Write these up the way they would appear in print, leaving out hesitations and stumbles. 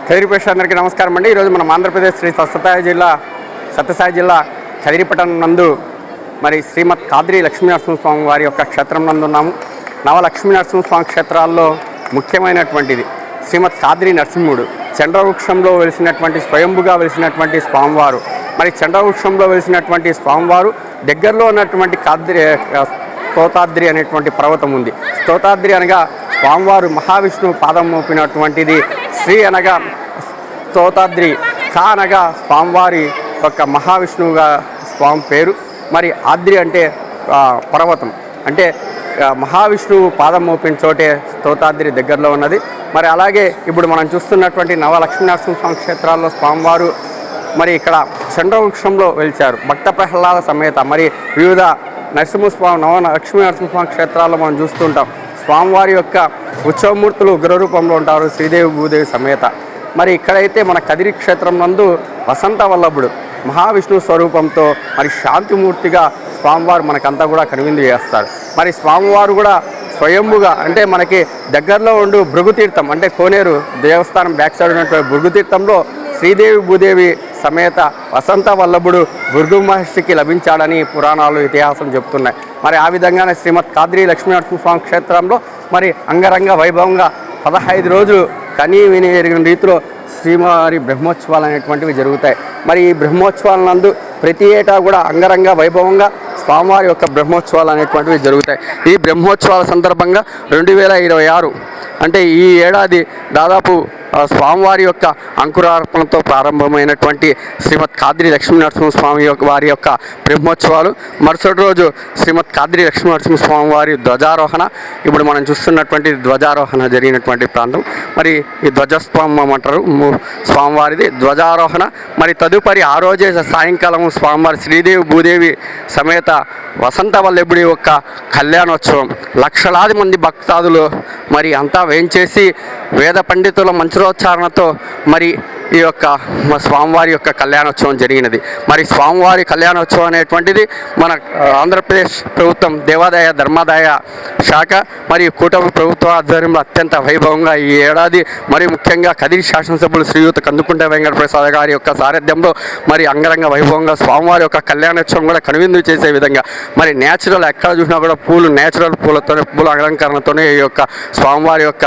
కదిరి ప్రేక్షకులందరికీ నమస్కారం అండి. ఈరోజు మనం ఆంధ్రప్రదేశ్ శ్రీ సత్యసాయి జిల్లా కదిరిపట్టణం నందు మరి శ్రీమద్ కాద్రి లక్ష్మీనరసింహస్వామి వారి యొక్క క్షేత్రం నందు ఉన్నాము. నవలక్ష్మీనరసింహస్వామి క్షేత్రాల్లో ముఖ్యమైనటువంటిది శ్రీమద్ కాద్రి నరసింహుడు. చంద్రవృక్షంలో వెలిసినటువంటి స్వయంభుగా వెలిసినటువంటి స్వామివారు. మరి చంద్రవృక్షంలో వెలిసినటువంటి స్వామివారు దగ్గరలో ఉన్నటువంటి స్తోతాద్రి అనేటువంటి పర్వతం ఉంది. స్తోతాద్రి అనగా స్వామివారు మహావిష్ణువు పాదం మోపినటువంటిది. శ్రీ అనగా స్తోతాద్రి, కా అనగా స్వామివారి యొక్క మహావిష్ణువుగా స్వామి పేరు. మరి ఆద్రి అంటే పర్వతం, అంటే మహావిష్ణువు పాదం మోపిన చోటే స్తోతాద్రి దగ్గరలో ఉన్నది. మరి అలాగే ఇప్పుడు మనం చూస్తున్నటువంటి నవలక్ష్మీనరసింహస్వామి క్షేత్రాల్లో స్వామివారు మరి ఇక్కడ చంద్రవృక్షంలో వెలిచారు. భక్త ప్రహ్లాద సమేత. మరి వివిధ లక్ష్మీనరసింహస్వామి క్షేత్రాల్లో మనం చూస్తుంటాం స్వామివారి యొక్క ఉత్సవమూర్తులు ఉగ్రరూపంలో ఉంటారు, శ్రీదేవి భూదేవి సమేత. మరి ఇక్కడైతే మన కదిరి క్షేత్రం నందు వసంత వల్లభుడు మహావిష్ణువు స్వరూపంతో మరి శాంతిమూర్తిగా స్వామివారు మనకంతా కూడా కనువిందు చేస్తారు. మరి స్వామివారు కూడా స్వయంభుగా, అంటే మనకి దగ్గరలో ఉండు భృగుతీర్థం, అంటే కోనేరు దేవస్థానం బ్యాక్ సైడ్ ఉన్నటువంటి భృగుతీర్థంలో శ్రీదేవి భూదేవి సమేత వసంత వల్లభుడు భృగు మహర్షికి లభించాడని పురాణాలు ఇతిహాసం చెప్తున్నాయి. మరి ఆ విధంగానే శ్రీమద్ కాద్రి లక్ష్మీనరసింహస్వామి క్షేత్రంలో మరి అంగరంగ వైభవంగా 15 రోజులు కనీ విని ఎరిగిన రీతిలో శ్రీవారి బ్రహ్మోత్సవాలు అనేటువంటివి జరుగుతాయి. మరి ఈ బ్రహ్మోత్సవాల నందు ప్రతి ఏటా కూడా అంగరంగ వైభవంగా స్వామివారి యొక్క బ్రహ్మోత్సవాలు అనేటువంటివి జరుగుతాయి. ఈ బ్రహ్మోత్సవాల సందర్భంగా 2026 అంటే ఈ ఏడాది దాదాపు స్వామివారి యొక్క అంకురార్పణతో ప్రారంభమైనటువంటి శ్రీమద్ కాద్రి లక్ష్మీనరసింహస్వామి వారి యొక్క బ్రహ్మోత్సవాలు. మరుసటి రోజు శ్రీమద్ కాద్రి లక్ష్మీనరసింహస్వామి వారి ధ్వజారోహణ. ఇప్పుడు మనం చూస్తున్నటువంటి ధ్వజారోహణ జరిగినటువంటి ప్రాంతం. మరి ఈ ధ్వజస్తంభం అంటారు స్వామివారిది ధ్వజారోహణ. మరి తదుపరి ఆ రోజే సాయంకాలం స్వామివారి శ్రీదేవి భూదేవి సమేత వసంత వల్లభుడి యొక్క కళ్యాణోత్సవం. లక్షలాది మంది భక్తాదులు మరి అంతా వేంచేసి వేద పండితుల మంత్రోచ్చారణతో మరి ఈ యొక్క స్వామివారి యొక్క కళ్యాణోత్సవం జరిగినది. మరి స్వామివారి కళ్యాణోత్సవం అనేటువంటిది మన ఆంధ్రప్రదేశ్ ప్రభుత్వం దేవాదాయ ధర్మాదాయ శాఖ మరియు కూటమి ప్రభుత్వ ఆధ్వర్యంలో అత్యంత వైభవంగా ఈ ఏడాది మరి ముఖ్యంగా కదిరి శాసనసభ్యులు శ్రీయుత కందుకుంట వెంకటప్రసాద్ గారి యొక్క సారథ్యంలో మరి అంగరంగ వైభవంగా స్వామివారి యొక్క కళ్యాణోత్సవం కూడా కనువిందు చేసే విధంగా మరి నేచురల్ ఎక్కడ చూసినా కూడా పూలు, నేచురల్ పూలతోనే, పూల అలంకరణతోనే ఈ యొక్క స్వామివారి యొక్క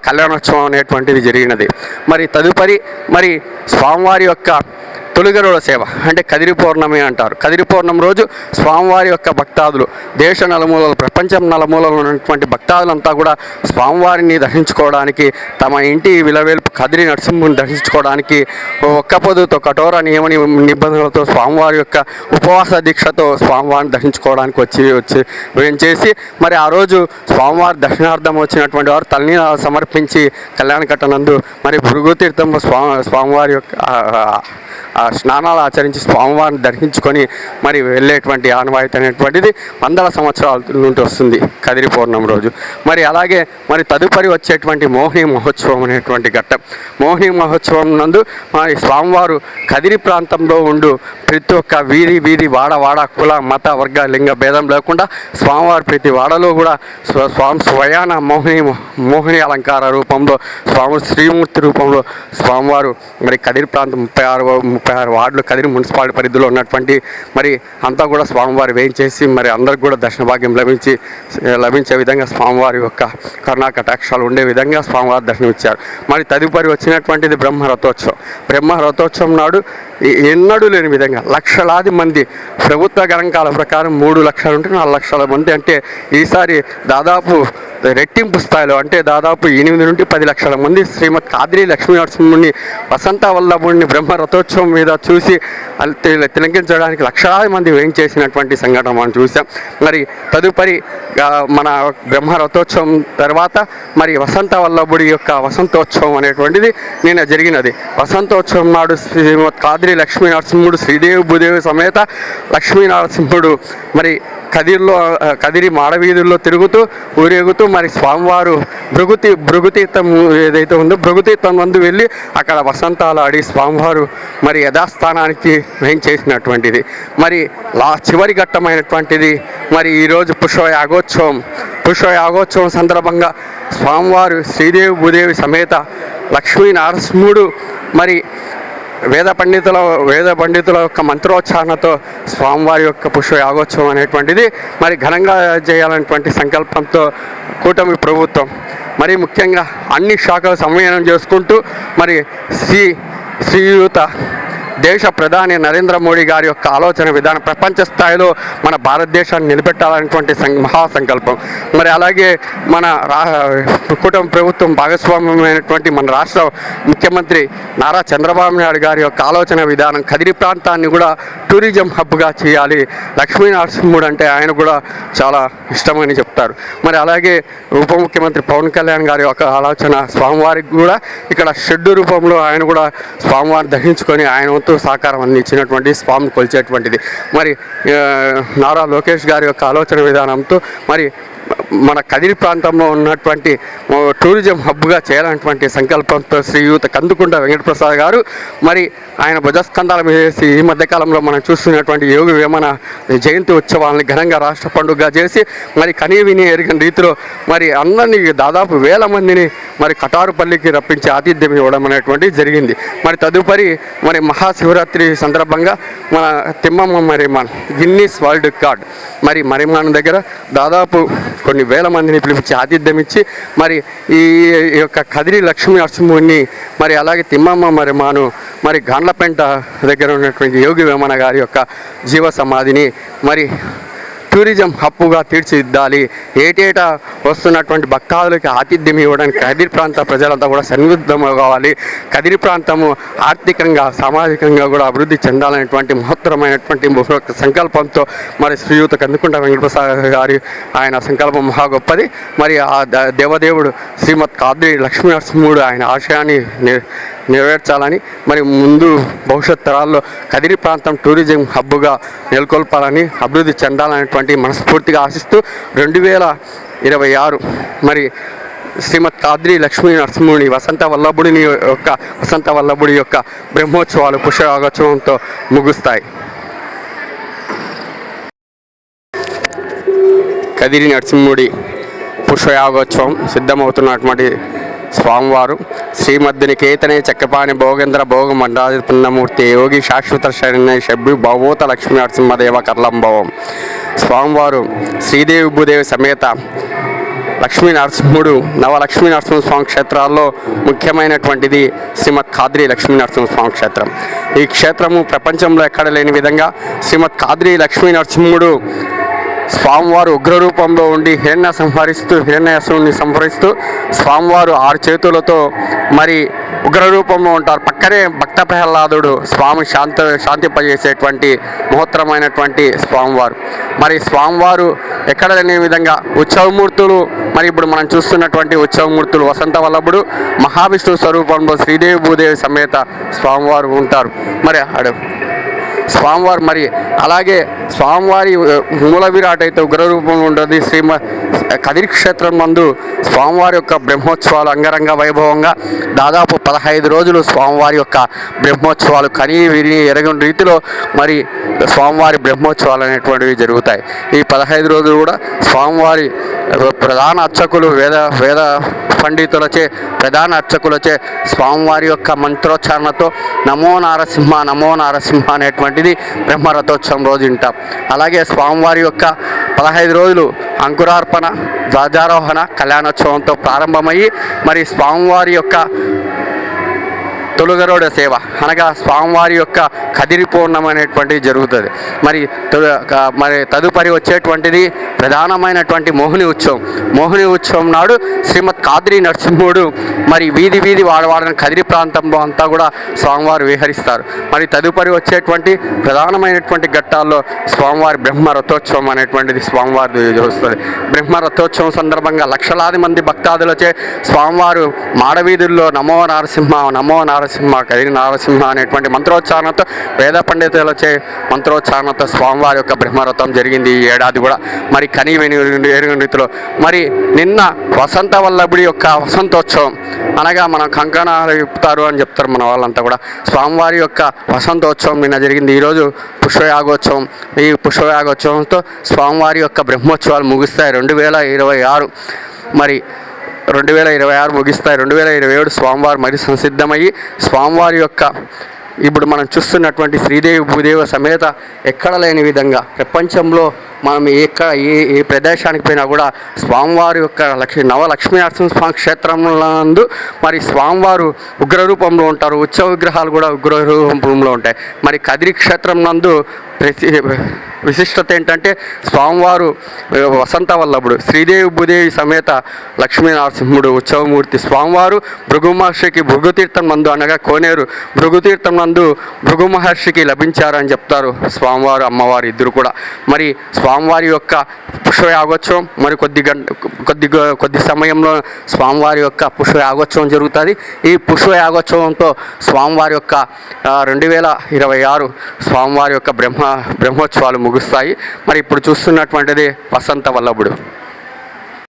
కళ్యాణోత్సవం అనేటువంటిది జరిగినది. మరి తదుపరి మరి స్వామివారి యొక్క తొలిగరుడ సేవ, అంటే కదిరి పౌర్ణమి అంటారు. కదిరి పౌర్ణమి రోజు స్వామివారి యొక్క భక్తాదులు దేశ నలుమూలలు, ప్రపంచం నలుమూలలో ఉన్నటువంటి భక్తాదులంతా కూడా స్వామివారిని దర్శించుకోవడానికి, తమ ఇంటి విలవేల్పు కదిరి నరసింహుని దర్శించుకోవడానికి ఒక్క పొద్దుతో కఠోర నియమ నిబంధనలతో స్వామివారి యొక్క ఉపవాస దీక్షతో స్వామివారిని దర్శించుకోవడానికి వచ్చి మరి ఆ రోజు స్వామివారి దర్శనార్థం వచ్చినటువంటి వారు తల్లిని సమర్పించి కళ్యాణకట్టనందు మరి భృగుతీర్థంలో స్వామివారి యొక్క స్నానాలు ఆచరించి స్వామివారిని దర్శించుకొని మరి వెళ్ళేటువంటి ఆనవాయితీ అనేటువంటిది వందల సంవత్సరాల నుండి వస్తుంది కదిరి పౌర్ణమి రోజు. మరి అలాగే మరి తదుపరి వచ్చేటువంటి మోహిని మహోత్సవం అనేటువంటి ఘట్టం. మోహిని మహోత్సవం నందు మరి స్వామివారు కదిరి ప్రాంతంలో ఉండు ప్రతి ఒక్క వీధి వాడ కుల మత వర్గ లింగ భేదం లేకుండా స్వామివారు ప్రతి వాడలో కూడా స్వామి స్వయాన మోహిని అలంకార రూపంలో స్వామి శ్రీమూర్తి రూపంలో స్వామివారు మరి కదిరి ప్రాంతం 36 వార్డులు కదిరి మున్సిపాలిటీ పరిధిలో ఉన్నటువంటి మరి అంతా కూడా స్వామివారి వేయించేసి మరి అందరికి కూడా దర్శన భాగ్యం లభించే విధంగా స్వామివారి యొక్క కరుణా కటాక్షాలు ఉండే విధంగా స్వామివారి దర్శనమిచ్చారు. మరి తదుపరి వచ్చినటువంటిది బ్రహ్మరథోత్సవం నాడు ఎన్నడూ లేని విధంగా లక్షలాది మంది, ప్రభుత్వ గణాంకాల ప్రకారం 3 లక్షలు ఉంటే 4 లక్షల మంది, అంటే ఈసారి దాదాపు రెట్టింపు స్థాయిలో అంటే దాదాపు 8 నుండి 10 లక్షల మంది శ్రీమద్ కాద్రి లక్ష్మీనరసింహుని వసంత వల్లభుడిని బ్రహ్మరథోత్సవం మీద చూసి తిలకించడానికి లక్షలాది మంది వేయించేసినటువంటి సంఘటన మనం చూసాం. మరి తదుపరి మన బ్రహ్మరథోత్సవం తర్వాత మరి వసంత వల్లభుడి యొక్క వసంతోత్సవం అనేటువంటిది నిన్న జరిగినది. వసంతోత్సవం నాడు శ్రీమద్ కాద్రి లక్ష్మీనరసింహుడు శ్రీదేవి భూదేవి సమేత లక్ష్మీనరసింహుడు మరి కదిరి మాడవీధుల్లో తిరుగుతూ ఊరేగుతూ మరి స్వామివారు భృగుతీర్థం ఏదైతే ఉందో భృగుతీర్థం నందు వెళ్ళి అక్కడ వసంతాలు ఆడి స్వామివారు మరి యథాస్థానానికి వేయించేసినటువంటిది. మరి చివరి ఘట్టమైనటువంటిది మరి ఈరోజు పుష్పయాగోత్సవం సందర్భంగా స్వామివారు శ్రీదేవి భూదేవి సమేత లక్ష్మీ నరసింహుడు మరి వేద పండితుల యొక్క మంత్రోచ్చారణతో స్వామివారి యొక్క పుష్ప యాగోత్సవం అనేటువంటిది మరి ఘనంగా చేయాలనేటువంటి సంకల్పంతో కూటమి ప్రభుత్వం మరి ముఖ్యంగా అన్ని శాఖలు సమన్వయం చేసుకుంటూ మరి శ్రీయుత దేశ ప్రధాని నరేంద్ర మోడీ గారి యొక్క ఆలోచన విధానం ప్రపంచ స్థాయిలో మన భారతదేశాన్ని నిలబెట్టాలనేటువంటి మహాసంకల్పం. మరి అలాగే మన కుటుంబ ప్రభుత్వం భాగస్వామ్యమైనటువంటి మన రాష్ట్ర ముఖ్యమంత్రి నారా చంద్రబాబు నాయుడు గారి యొక్క ఆలోచన విధానం కదిరి ప్రాంతాన్ని కూడా టూరిజం హబ్గా చేయాలి. లక్ష్మీ నరసింహుడు అంటే ఆయన కూడా చాలా ఇష్టమని చెప్తారు. మరి అలాగే ఉప ముఖ్యమంత్రి పవన్ కళ్యాణ్ గారి యొక్క ఆలోచన స్వామివారికి కూడా ఇక్కడ షెడ్డు రూపంలో ఆయన కూడా స్వామివారిని దర్శించుకొని ఆయన సహకారం అందించినటువంటి స్వామిని కొలిచేటువంటిది. మరి నారా లోకేష్ గారి యొక్క ఆలోచన విధానంతో మరి మన కదిరి ప్రాంతంలో ఉన్నటువంటి టూరిజం హబ్గా చేయాలన్నటువంటి సంకల్పంతో శ్రీయుత కందుకుంట వెంకటప్రసాద్ గారు మరి ఆయన భుజస్కంధాల మీద వేసి ఈ మధ్యకాలంలో మనం చూస్తున్నటువంటి యోగి వేమన జయంతి ఉత్సవాలను ఘనంగా రాష్ట్ర పండుగగా చేసి మరి కనీవిని ఎరిగిన రీతిలో మరి అందరినీ దాదాపు 1000 మందిని మరి కటారుపల్లికి రప్పించి ఆతిథ్యం ఇవ్వడం అనేటువంటిది జరిగింది. మరి తదుపరి మరి మహాశివరాత్రి సందర్భంగా మన తిమ్మమ్మ మరిమాన్ గిన్నీస్ వరల్డ్ రికార్డ్ మరి మరిమాన్ దగ్గర దాదాపు కొన్ని 1000 మందిని పిలిపించి ఆతిథ్యం ఇచ్చి మరి ఈ యొక్క కదిరి లక్ష్మీ నరసింహుడిని మరి అలాగే తిమ్మమ్మ మరిమాను మరి గాండ్లపెంట దగ్గర ఉన్నటువంటి యోగి వేమన గారి యొక్క జీవ సమాధిని మరి టూరిజం హబ్బుగా తీర్చిదిద్దాలి. ఏటేటా వస్తున్నటువంటి భక్తాదులకి ఆతిథ్యం ఇవ్వడానికి కదిరి ప్రాంత ప్రజలంతా కూడా సన్నిద్ధం కావాలి. కదిరి ప్రాంతము ఆర్థికంగా సామాజికంగా కూడా అభివృద్ధి చెందాలనేటువంటి మహత్తరమైనటువంటి సంకల్పంతో మరి శ్రీయుత కందుకుంట వెంకటప్రసాద్ గారి ఆయన సంకల్పం మహా గొప్పది. మరి ఆ దేవదేవుడు శ్రీమద్ కాద్రి లక్ష్మీ నరసింహుడు ఆయన ఆశయాన్ని నెరవేర్చాలని మరి ముందు భవిష్యత్ తరాల్లో కదిరి ప్రాంతం టూరిజం హబ్బుగా నెలకొల్పాలని అభివృద్ధి చెందాలనేటువంటి మనస్ఫూర్తిగా ఆశిస్తూ 2026 మరి శ్రీమద్ కాద్రి లక్ష్మీ నరసింహుని వసంత వల్లభుడి యొక్క బ్రహ్మోత్సవాలు పుష్పయాగోత్సవంతో ముగుస్తాయి. కదిరి నరసింహుడి పుష్పయాగోత్సవం సిద్ధమవుతున్నటువంటి స్వామివారు శ్రీమద్దునికేతనే చక్రపాణి భోగేంద్ర భోగ మండాది పున్నమూర్తి యోగి శాశ్వత శరణ్య శబ్బి భవోత లక్ష్మీ నరసింహదేవ కర్లంభవం. స్వామివారు శ్రీదేవి భూదేవి సమేత లక్ష్మీ నరసింహుడు నవలక్ష్మీ నరసింహస్వామి క్షేత్రాల్లో ముఖ్యమైనటువంటిది శ్రీమద్ కాద్రి లక్ష్మీ నరసింహస్వామి క్షేత్రం. ఈ క్షేత్రము ప్రపంచంలో ఎక్కడ లేని విధంగా శ్రీమద్ కాద్రి లక్ష్మీ నరసింహుడు స్వామివారు ఉగ్రరూపంలో ఉండి హిరణ్యాసుని సంహరిస్తూ స్వామివారు 6 చేతులతో మరి ఉగ్రరూపంలో ఉంటారు. పక్కనే భక్త ప్రహ్లాదుడు స్వామి శాంతింపజేసేటువంటి మహోత్తరమైనటువంటి స్వామివారు. మరి స్వామివారు ఎక్కడ లేని విధంగా ఉత్సవమూర్తులు మరి ఇప్పుడు మనం చూస్తున్నటువంటి ఉత్సవమూర్తులు వసంత వల్లభుడు మహావిష్ణువు స్వరూపంలో శ్రీదేవి భూదేవి సమేత స్వామివారు ఉంటారు. మరి స్వామివారు మరి అలాగే స్వామివారి మూల విరాట్ అయితే ఉగ్రరూపంలో ఉంటుంది. కదిరి క్షేత్రం నందు స్వామివారి యొక్క బ్రహ్మోత్సవాలు అంగరంగ వైభవంగా దాదాపు 15 రోజులు స్వామివారి యొక్క బ్రహ్మోత్సవాలు కని విని ఎరగని రీతిలో మరి స్వామివారి బ్రహ్మోత్సవాలు అనేటువంటివి జరుగుతాయి. ఈ 15 రోజులు కూడా స్వామివారి ప్రధాన అర్చకులు వేద పండితులచే ప్రధాన అర్చకులచే స్వామివారి యొక్క మంత్రోచ్చారణతో నమో నారసింహ అనేటువంటిది బ్రహ్మరథోత్సవం రోజు వింటాం. అలాగే స్వామివారి యొక్క 15 రోజులు అంకురార్పణ ధ్వజారోహణ కళ్యాణోత్సవంతో ప్రారంభమయ్యి మరి స్వామివారి యొక్క తొలుగరోడ సేవ అనగా స్వామివారి యొక్క కదిరి పౌర్ణమి అనేటువంటిది జరుగుతుంది. మరి తదుపరి వచ్చేటువంటిది ప్రధానమైనటువంటి మోహిని ఉత్సవం నాడు శ్రీమద్ కాద్రి నరసింహుడు మరి వీధి వాడవాడని కదిరి ప్రాంతంలో అంతా కూడా స్వామివారు విహరిస్తారు. మరి తదుపరి వచ్చేటువంటి ప్రధానమైనటువంటి ఘట్టాల్లో స్వామివారి బ్రహ్మరథోత్సవం అనేటువంటిది స్వామివారి వస్తుంది. బ్రహ్మరథోత్సవం సందర్భంగా లక్షలాది మంది భక్తాదులచే స్వామివారు మాడవీధుల్లో నమో నారసింహ కదిరి నారసింహ అనేటువంటి మంత్రోచ్చారణతో వేద పండితులచే మంత్రోచ్చారణతో స్వామివారి యొక్క బ్రహ్మరథం జరిగింది ఈ ఏడాది కూడా మరి కనీవిని రీతిలో. మరి నిన్న వసంత వల్లభుడి యొక్క వసంతోత్సవం అనగా మనం కంకణాలు ఇప్పుతారు అని చెప్తారు మన వాళ్ళంతా కూడా. స్వామివారి యొక్క వసంతోత్సవం నిన్న జరిగింది. ఈరోజు పుష్పయాగోత్సవం. ఈ పుష్పయాగోత్సవంతో స్వామివారి యొక్క బ్రహ్మోత్సవాలు ముగుస్తాయి 2026. మరి 2026 ముగిస్తాయి. 2027 స్వామివారు మరి సంసిద్ధమయ్యి స్వామివారి యొక్క ఇప్పుడు మనం చూస్తున్నటువంటి శ్రీదేవి భూదేవి సమేత ఎక్కడ లేని విధంగా ప్రపంచంలో మనం ఏ ప్రదేశానికి పోయినా కూడా స్వామివారి యొక్క నవలక్ష్మీ నరసింహస్వామి క్షేత్రంలో మరి స్వామివారు ఉగ్రరూపంలో ఉంటారు. ఉత్సవ విగ్రహాలు కూడా ఉగ్రరూపంలో ఉంటాయి. మరి కదిరి క్షేత్రం నందు విశిష్టత ఏంటంటే స్వామివారు వసంత వల్లభుడు, శ్రీదేవి భూదేవి సమేత లక్ష్మీ నరసింహుడు ఉత్సవమూర్తి. స్వామివారు భృగు మహర్షికి భృగుతీర్థం నందు అనగా కోనేరు భృగుతీర్థం నందు భృగు మహర్షికి లభించారని చెప్తారు స్వామివారు అమ్మవారు ఇద్దరు కూడా. మరి స్వామివారి యొక్క పుష్పయాగోత్సవం మరి కొద్ది సమయంలో స్వామివారి యొక్క పుష్పయాగోత్సవం జరుగుతుంది. ఈ పుష్పయాగోత్సవంతో స్వామివారి యొక్క 2026 స్వామివారి యొక్క బ్రహ్మోత్సవాలు ముగుస్తాయి. మరి ఇప్పుడు చూస్తున్నటువంటిది వసంత వల్లభుడు.